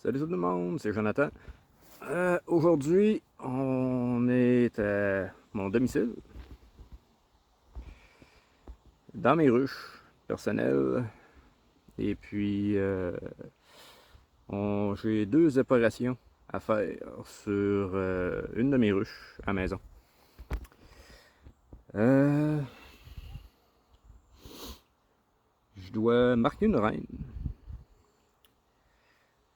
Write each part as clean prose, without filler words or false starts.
Salut tout le monde, c'est Jonathan. Aujourd'hui, on est à mon domicile, dans mes ruches personnelles. Et puis, j'ai deux opérations à faire sur une de mes ruches à maison. Je dois marquer une reine.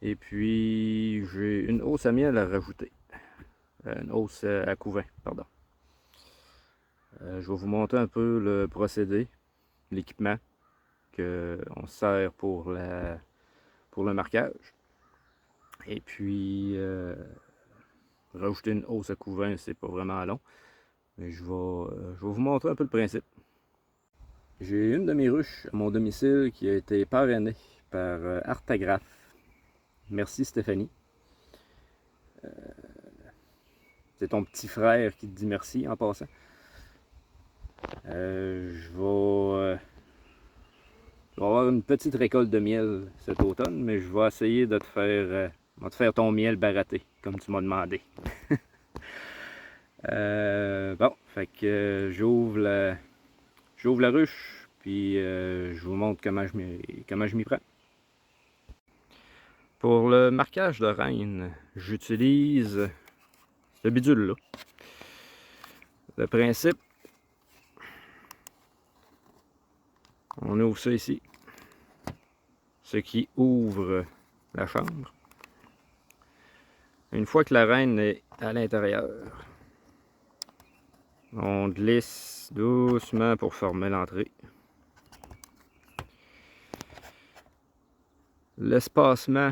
Et puis, j'ai une hausse à miel à rajouter. Une hausse à couvain, pardon. Je vais vous montrer un peu le procédé, l'équipement qu'on sert pour le marquage. Et puis, rajouter une hausse à couvain, c'est pas vraiment long. Mais je vais vous montrer un peu le principe. J'ai une de mes ruches à mon domicile qui a été parrainée par Artagraphe. Merci Stéphanie. C'est ton petit frère qui te dit merci en passant. Je vais avoir une petite récolte de miel cet automne, mais je vais essayer de te faire ton miel baraté, comme tu m'as demandé. Bon, fait que j'ouvre la ruche, puis je vous montre comment je m'y prends. Pour le marquage de reine, j'utilise ce bidule-là. Le principe, on ouvre ça ici, ce qui ouvre la chambre. Une fois que la reine est à l'intérieur, on glisse doucement pour former l'entrée. L'espacement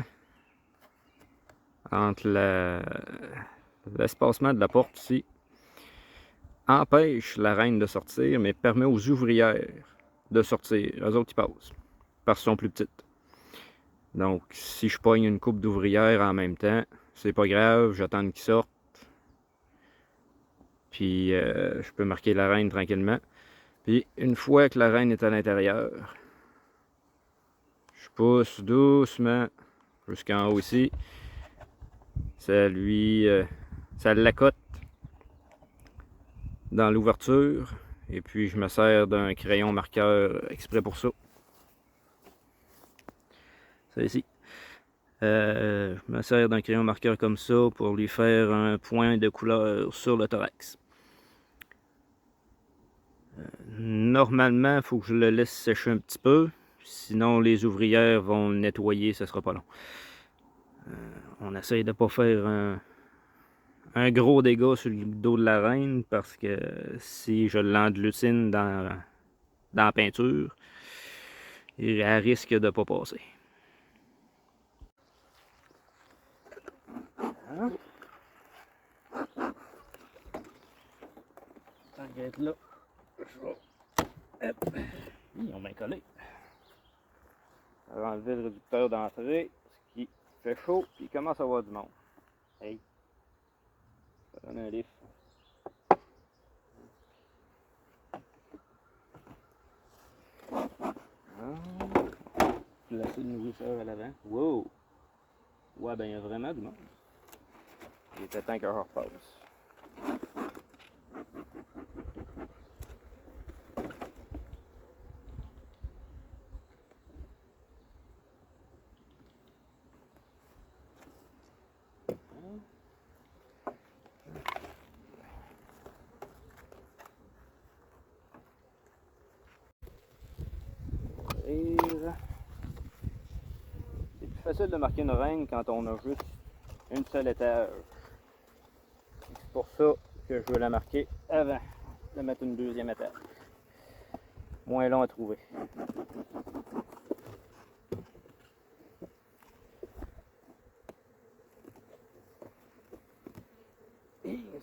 entre l'espacement de la porte ici empêche la reine de sortir, mais permet aux ouvrières de sortir. Eux autres, ils passent, parce qu'elles sont plus petites. Donc, si je pogne une couple d'ouvrières en même temps, c'est pas grave, j'attends qu'ils sortent. Puis, je peux marquer la reine tranquillement. Puis, une fois que la reine est à l'intérieur, je pousse doucement jusqu'en haut ici. Ça l'accote dans l'ouverture. Et puis, je me sers d'un crayon marqueur exprès pour ça. C'est ici. Je me sers d'un crayon marqueur comme ça pour lui faire un point de couleur sur le thorax. Normalement, il faut que je le laisse sécher un petit peu. Sinon, les ouvrières vont le nettoyer, ça sera pas long. On essaye de ne pas faire un gros dégât sur le dos de la reine parce que si je l'engloutine dans la peinture, elle risque de ne pas passer. Tant qu'être là, je vais... Hop. Ils ont bien collé. On va enlever le réducteur d'entrée, ce qui fait chaud, puis il commence à avoir du monde. Hey! Ça donne un lift. Placer le nourrisseur à l'avant. Wow! Ouais, ben il y a vraiment du monde. Il était temps que je repasse. C'est plus facile de marquer une reine quand on a juste une seule étage. C'est pour ça que je veux la marquer avant de mettre une deuxième étage. Moins long à trouver.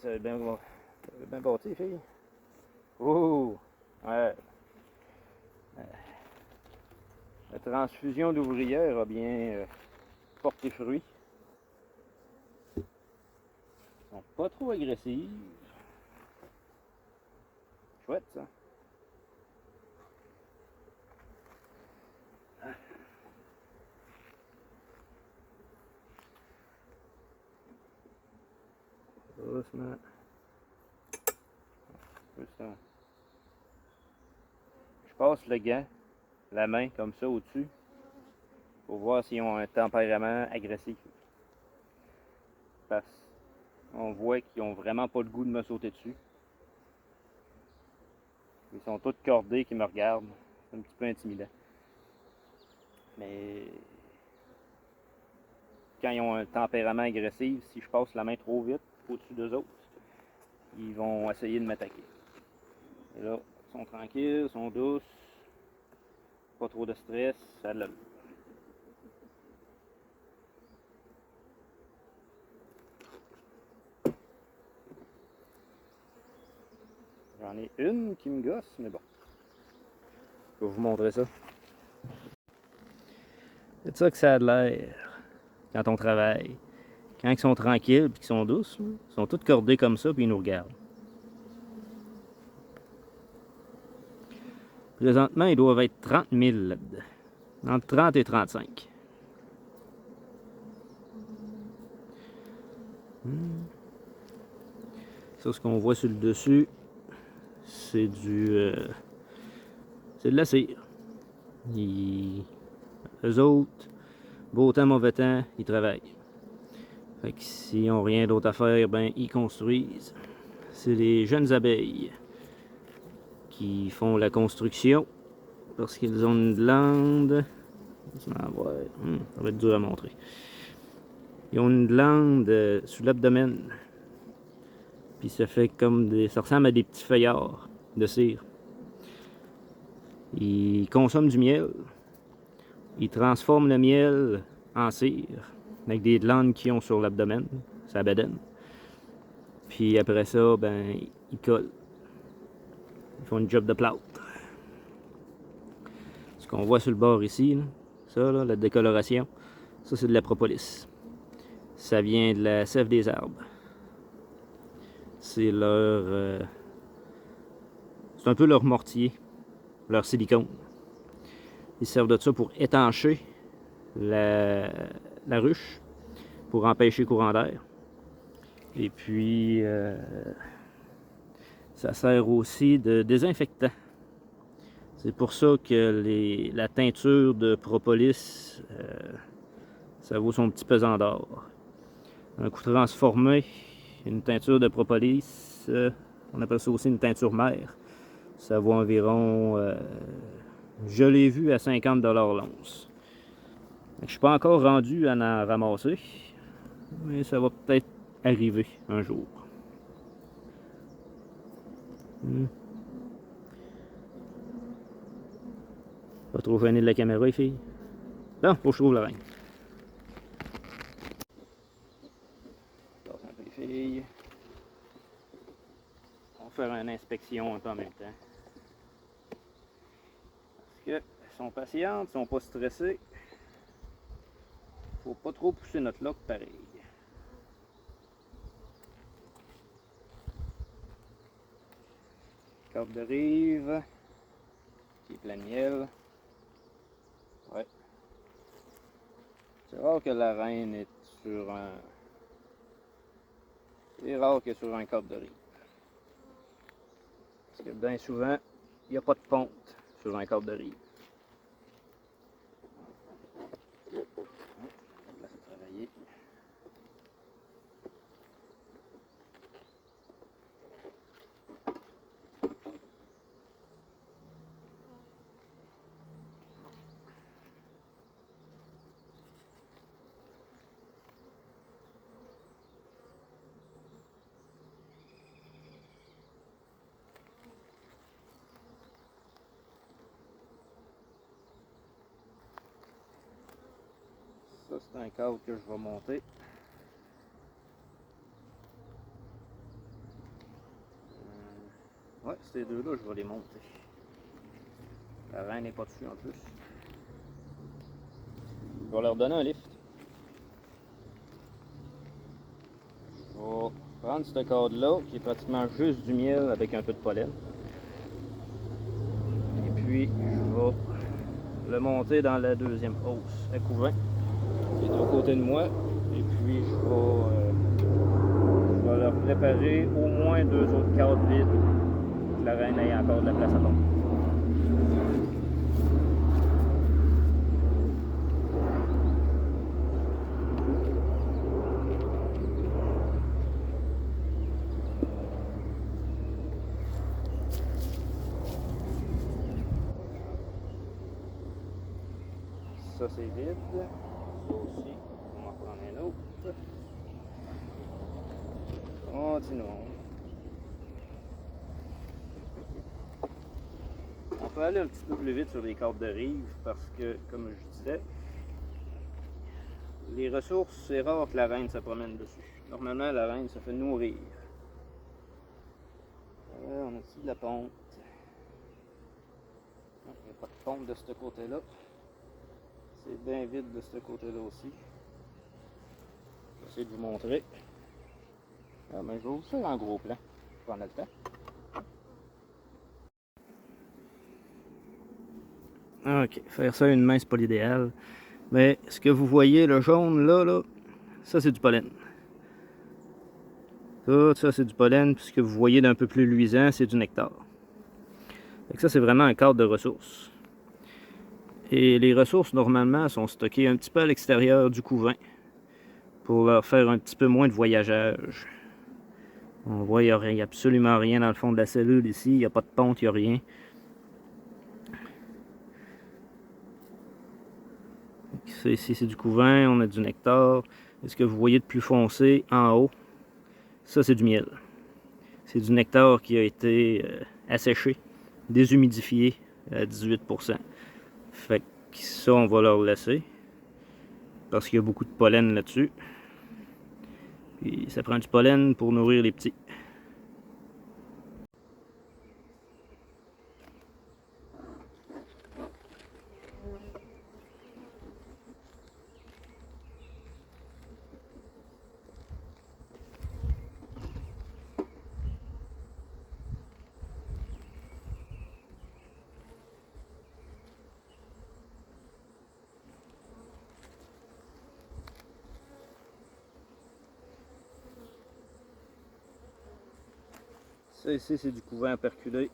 Ça va bien bâti, fille. Oh! Ouais. La transfusion d'ouvrières a bien porté fruit. Elles sont pas trop agressives. Chouette, ça. doucement. Je passe le gant, la main comme ça au-dessus, pour voir s'ils ont un tempérament agressif. Parce qu'on voit qu'ils ont vraiment pas le goût de me sauter dessus. Ils sont tous cordés qui me regardent. C'est un petit peu intimidant. Mais quand ils ont un tempérament agressif, si je passe la main trop vite au-dessus d'eux autres, ils vont essayer de m'attaquer. Et là, ils sont tranquilles, ils sont douces, pas trop de stress, ça l'a. J'en ai une qui me gosse, mais bon. Je vais vous montrer ça. C'est ça que ça a de l'air quand on travaille. Quand ils sont tranquilles et qu'ils sont douces, ils sont tous cordés comme ça puis ils nous regardent. Présentement, ils doivent être 30 000 là-dedans. Entre 30 et 35. Ça, ce qu'on voit sur le dessus, c'est c'est de la cire. Eux autres, beau temps, mauvais temps, ils travaillent. Fait que s'ils n'ont rien d'autre à faire, ben ils construisent. C'est les jeunes abeilles qui font la construction parce qu'ils ont une glande. Ça va être dur à montrer. Ils ont une glande sous l'abdomen. Puis ça fait comme ça ressemble à des petits feuillards de cire. Ils consomment du miel. Ils transforment le miel en cire avec des glandes qu'ils ont sur l'abdomen, sa bedaine. Puis après ça, ben, ils collent. Ils font une job de plâtre. Ce qu'on voit sur le bord ici, là, ça, là, la décoloration, ça c'est de la propolis. Ça vient de la sève des arbres. C'est leur... c'est un peu leur mortier, leur silicone. Ils servent de ça pour étancher la ruche, pour empêcher le courant d'air. Et puis, ça sert aussi de désinfectant. C'est pour ça que la teinture de propolis, ça vaut son petit pesant d'or. Un coup transformé, une teinture de propolis, on appelle ça aussi une teinture mère. Ça vaut environ, je l'ai vu à 50 $ l'once. Je ne suis pas encore rendu à en ramasser, mais ça va peut-être arriver un jour. Pas trop gêné de la caméra, les filles. Bon, faut que je trouve la reine. Passe un peu les filles. On va faire une inspection un peu en même temps. Parce qu'elles sont patientes, elles sont pas stressées. Faut pas trop pousser notre lock pareil. Corde de rive, qui est plein de miel. Ouais. C'est rare que la reine est sur un... C'est rare qu'elle est sur un corde de rive. Parce que bien souvent, il n'y a pas de ponte sur un corde de rive. Ça, c'est un câble que je vais monter. Ouais, ces deux-là, je vais les monter. La reine n'est pas dessus en plus. Je vais leur donner un lift. Je vais prendre ce cadre-là, qui est pratiquement juste du miel avec un peu de pollen. Et puis, je vais le monter dans la deuxième hausse à couvent, qui est à côté de moi. Et puis, je vais leur préparer au moins 2 autres cadres vides pour que la reine ait encore de la place à tomber. Ça c'est vide. Ça aussi, on va en prendre un autre. Continuons. On peut aller un petit peu plus vite sur les cadres de rive parce que, comme je disais, les ressources, c'est rare que la reine se promène dessus. Normalement, la reine se fait nourrir. On a ici de la ponte. Il n'y a pas de pompe de ce côté-là. C'est bien vide de ce côté-là aussi. Je vais essayer de vous montrer. Ah, ben, je vais vous faire en gros plan. Pour prendre le temps. Ok, faire ça à une main, c'est pas l'idéal. Mais ce que vous voyez, le jaune là, ça c'est du pollen. Tout ça c'est du pollen, puis ce que vous voyez d'un peu plus luisant, c'est du nectar. Donc ça c'est vraiment un cadre de ressources. Et les ressources normalement sont stockées un petit peu à l'extérieur du couvain pour leur faire un petit peu moins de voyageage. On voit il n'y a absolument rien dans le fond de la cellule ici, il n'y a pas de ponte, il n'y a rien. Ici c'est du couvain, on a du nectar. Et ce que vous voyez de plus foncé en haut, ça c'est du miel. C'est du nectar qui a été asséché, déshumidifié à 18%. Fait que ça, on va leur laisser. Parce qu'il y a beaucoup de pollen là-dessus. Puis ça prend du pollen pour nourrir les petits. Ça ici, c'est du couvain perculé.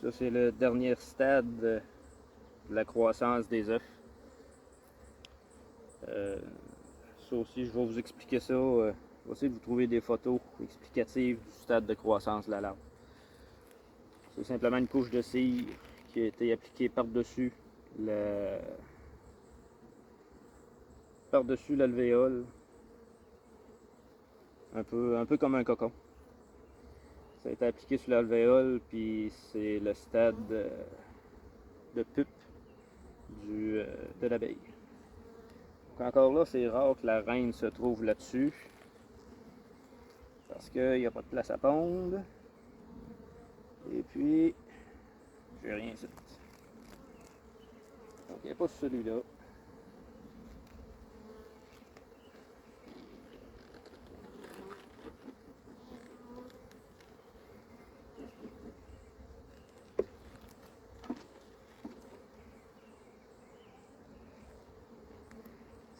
Ça, c'est le dernier stade de la croissance des œufs. Ça aussi, je vais vous expliquer ça. Je vais essayer de vous trouver des photos explicatives du stade de croissance de la larve. C'est simplement une couche de cire qui a été appliquée par-dessus l'alvéole. Un peu comme un cocon. Ça a été appliqué sur l'alvéole, puis c'est le stade de pupe de l'abeille. Encore là, c'est rare que la reine se trouve là-dessus, parce qu'il n'y a pas de place à pondre. Et puis, j'ai rien ici. Donc, il n'y a pas celui-là.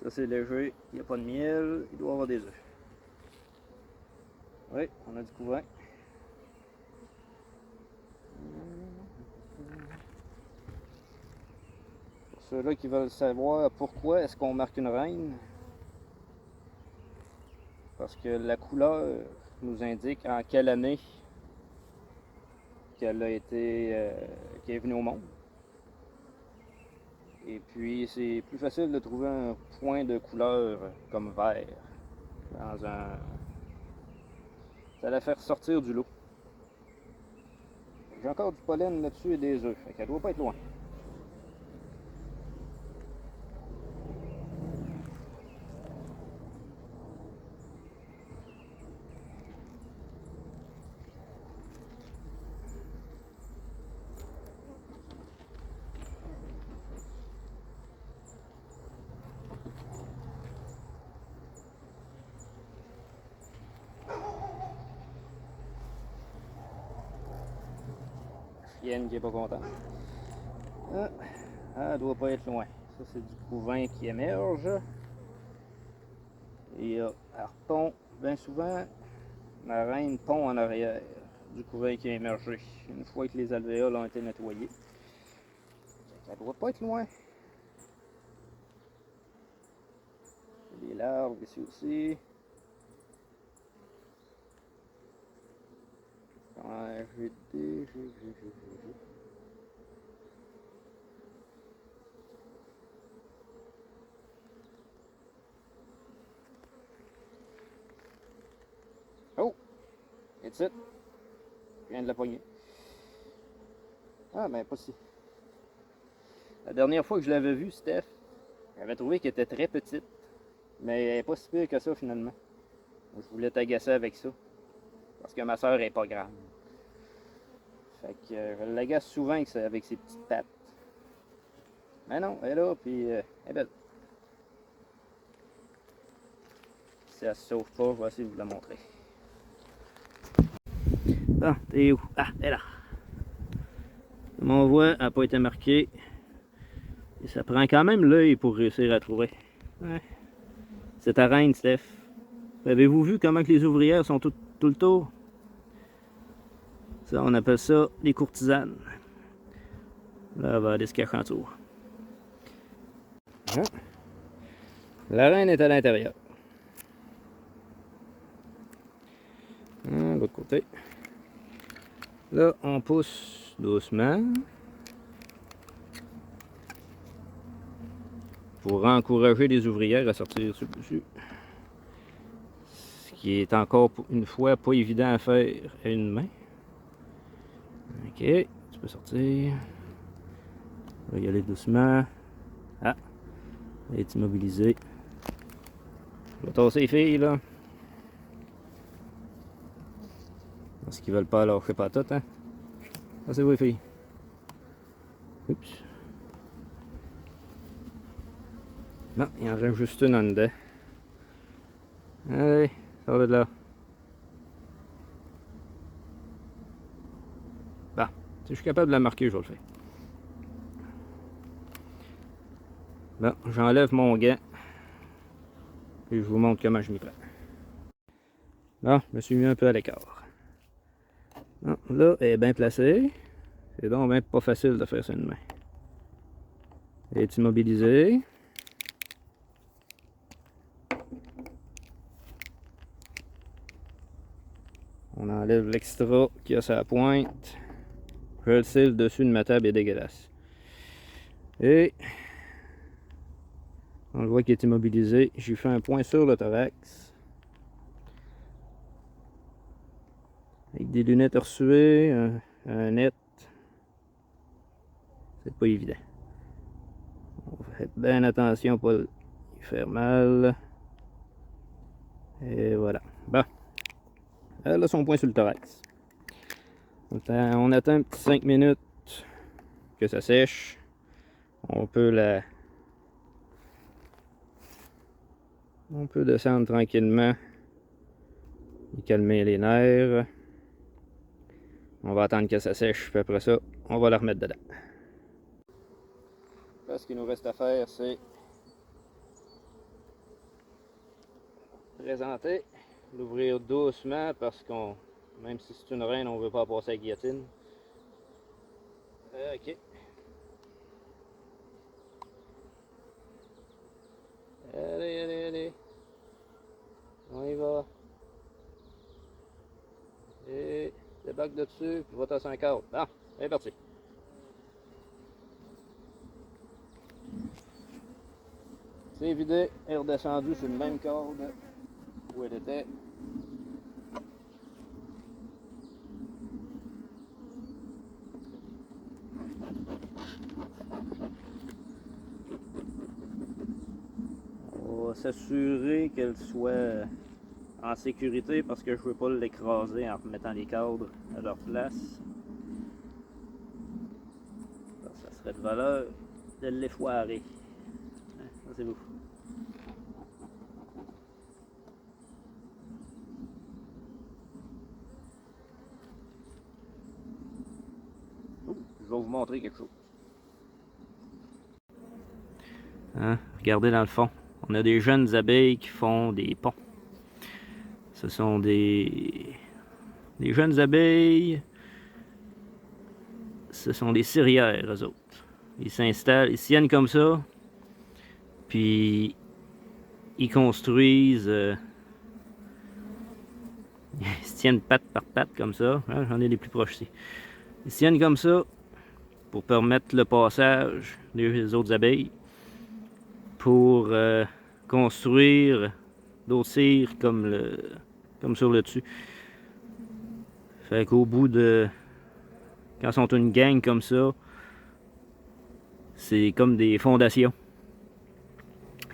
Ça, c'est léger. Il n'y a pas de miel. Il doit y avoir des œufs. Oui, on a du couvain. Pour ceux-là qui veulent savoir pourquoi est-ce qu'on marque une reine, parce que la couleur nous indique en quelle année qu'elle a été, qu'elle est venue au monde. Et puis c'est plus facile de trouver un point de couleur comme vert dans un. Ça va la faire sortir du lot. J'ai encore du pollen là-dessus et des œufs, fait qu'elle doit pas être loin. Chienne qui est pas contente. Elle doit pas être loin. Ça c'est du couvain qui émerge. Et elle repond bien souvent, la reine pond en arrière du couvain qui a émergé, une fois que les alvéoles ont été nettoyés. Ça doit pas être loin. Les larves ici aussi. Ouais, j'ai. Oh! It's it. Je viens de la pogner. Ah, ben pas si. La dernière fois que je l'avais vue, Steph, j'avais trouvé qu'elle était très petite. Mais elle n'est pas si pire que ça finalement. Je voulais t'agacer avec ça. Parce que ma soeur est pas grande. Fait que je l'agace souvent avec ses petites pattes. Mais non, elle est là, puis elle est belle. Si elle se sauve pas, je vais essayer de vous la montrer. Bon, t'es où? Ah, elle est là. Mon voix n'a pas été marqué. Et ça prend quand même l'œil pour réussir à trouver. Ouais. C'est ta reine, Steph. Avez-vous vu comment que les ouvrières sont tout le tour? Ça, on appelle ça les courtisanes. Là, elle va aller se cacher en tour. Ah. La reine est à l'intérieur. L'autre côté. Là, on pousse doucement. Pour encourager les ouvrières à sortir sur le dessus. Ce qui est encore une fois pas évident à faire à une main. Ok, tu peux sortir. On va y aller doucement. Ah, elle est immobilisée. Je vais tasser les filles là. Parce qu'ils veulent pas lâcher pas tout, hein. Tassez-vous les filles. Oups. Non, il y en reste juste une en dedans. Allez, sors de là. Bon, si je suis capable de la marquer, je vais le faire. Bon, j'enlève mon gant. Et je vous montre comment je m'y prends. Bon, je me suis mis un peu à l'écart. Bon, là, elle est bien placée. C'est donc bien pas facile de faire ça une main. Elle est immobilisée. On enlève l'extra qui a sa pointe. Je le sais, le dessus de ma table est dégueulasse. Et on le voit qu'il est immobilisé. J'ai fait un point sur le thorax. Avec des lunettes reçuées, un net. C'est pas évident. On fait bien attention à pas lui faire mal. Et voilà. Bon. Elle a son point sur le thorax. On attend un petit 5 minutes que ça sèche. On peut descendre tranquillement et calmer les nerfs. On va attendre que ça sèche, puis après ça, on va la remettre dedans. Là, ce qu'il nous reste à faire, c'est présenter, l'ouvrir doucement parce qu'on, même si c'est une reine, on ne veut pas passer à la guillotine. Ok. Allez, allez, allez. On y va. Et débarque de dessus, puis va-t'en 5 cadre. Bon, c'est parti. C'est vidé, elle est redescendue sur le même corde où elle était. On va s'assurer qu'elle soit en sécurité parce que je ne veux pas l'écraser en remettant les cadres à leur place. Ça serait de valeur de l'effoirer. Ça c'est vous. Je vais vous montrer quelque chose. Hein? Regardez dans le fond. On a des jeunes abeilles qui font des ponts. Ce sont des jeunes abeilles. Ce sont des cirières, eux autres. Ils s'installent, ils se tiennent comme ça. Puis ils construisent. Ils se tiennent patte par patte comme ça. Hein, j'en ai des plus proches ici. Ils se tiennent comme ça pour permettre le passage des autres abeilles. Pour construire d'autres cires comme sur le dessus. Fait qu'au bout de... Quand ils sont une gang comme ça, c'est comme des fondations.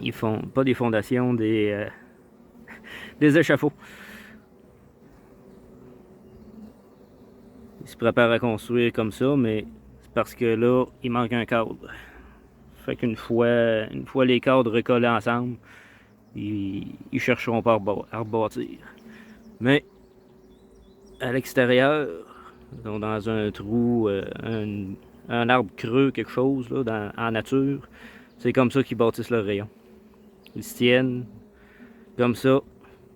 Ils font pas des fondations, des échafauds. Ils se préparent à construire comme ça, mais c'est parce que là, il manque un cadre. Fait qu'une fois les cadres recollés ensemble, ils chercheront pas à rebâtir. Mais à l'extérieur, dans un trou, un arbre creux, quelque chose, là, en nature, c'est comme ça qu'ils bâtissent leur rayon. Ils se tiennent comme ça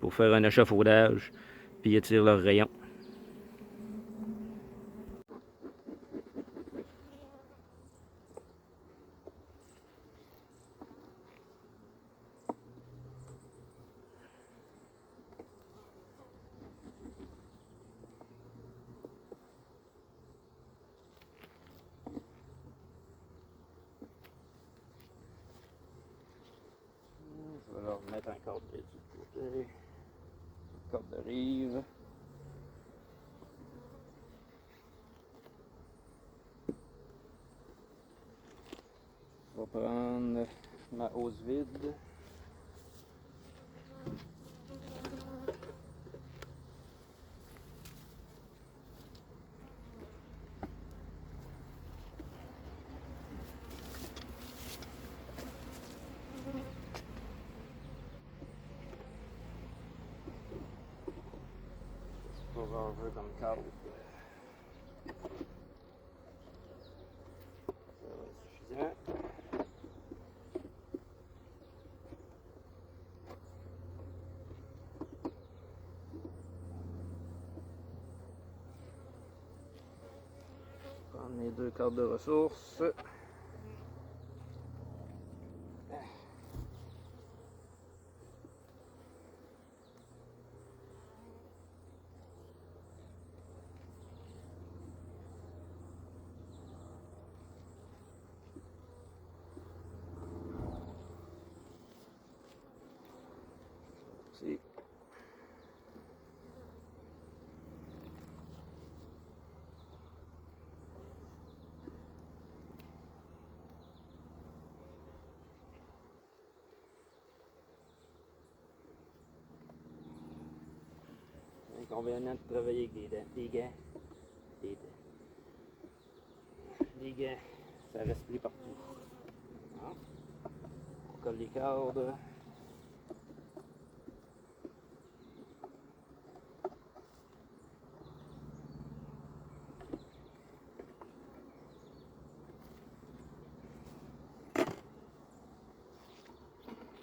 pour faire un échafaudage, puis ils étirent leur rayon. Je vais leur mettre un cadre du côté, cadre de rive. Je vais prendre ma hausse vide. Pour ranger comme cadre. Ça va être suffisant. Prendre mes deux cartes de ressources. C'est l'inconvénient de travailler avec des gants. Des gants, ça reste pris partout. Hein? On colle les cadres.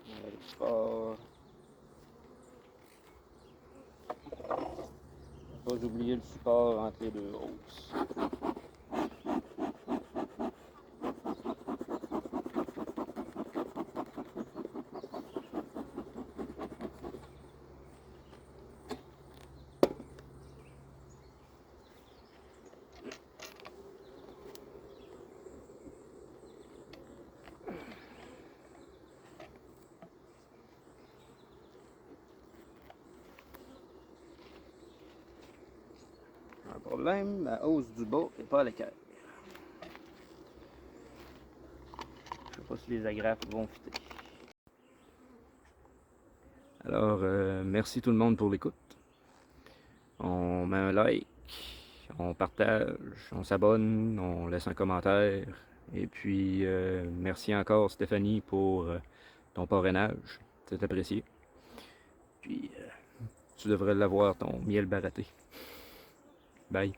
On va le support. Pas oublier le support entre les deux hausses. Un problème, la hausse du bas n'est pas à l'équerre. Je sais pas si les agrafes vont fitter. Alors, merci tout le monde pour l'écoute. On met un like, on partage, on s'abonne, on laisse un commentaire. Et puis, merci encore Stéphanie pour ton parrainage. C'est apprécié. Puis, tu devrais l'avoir, ton miel baraté. Bye.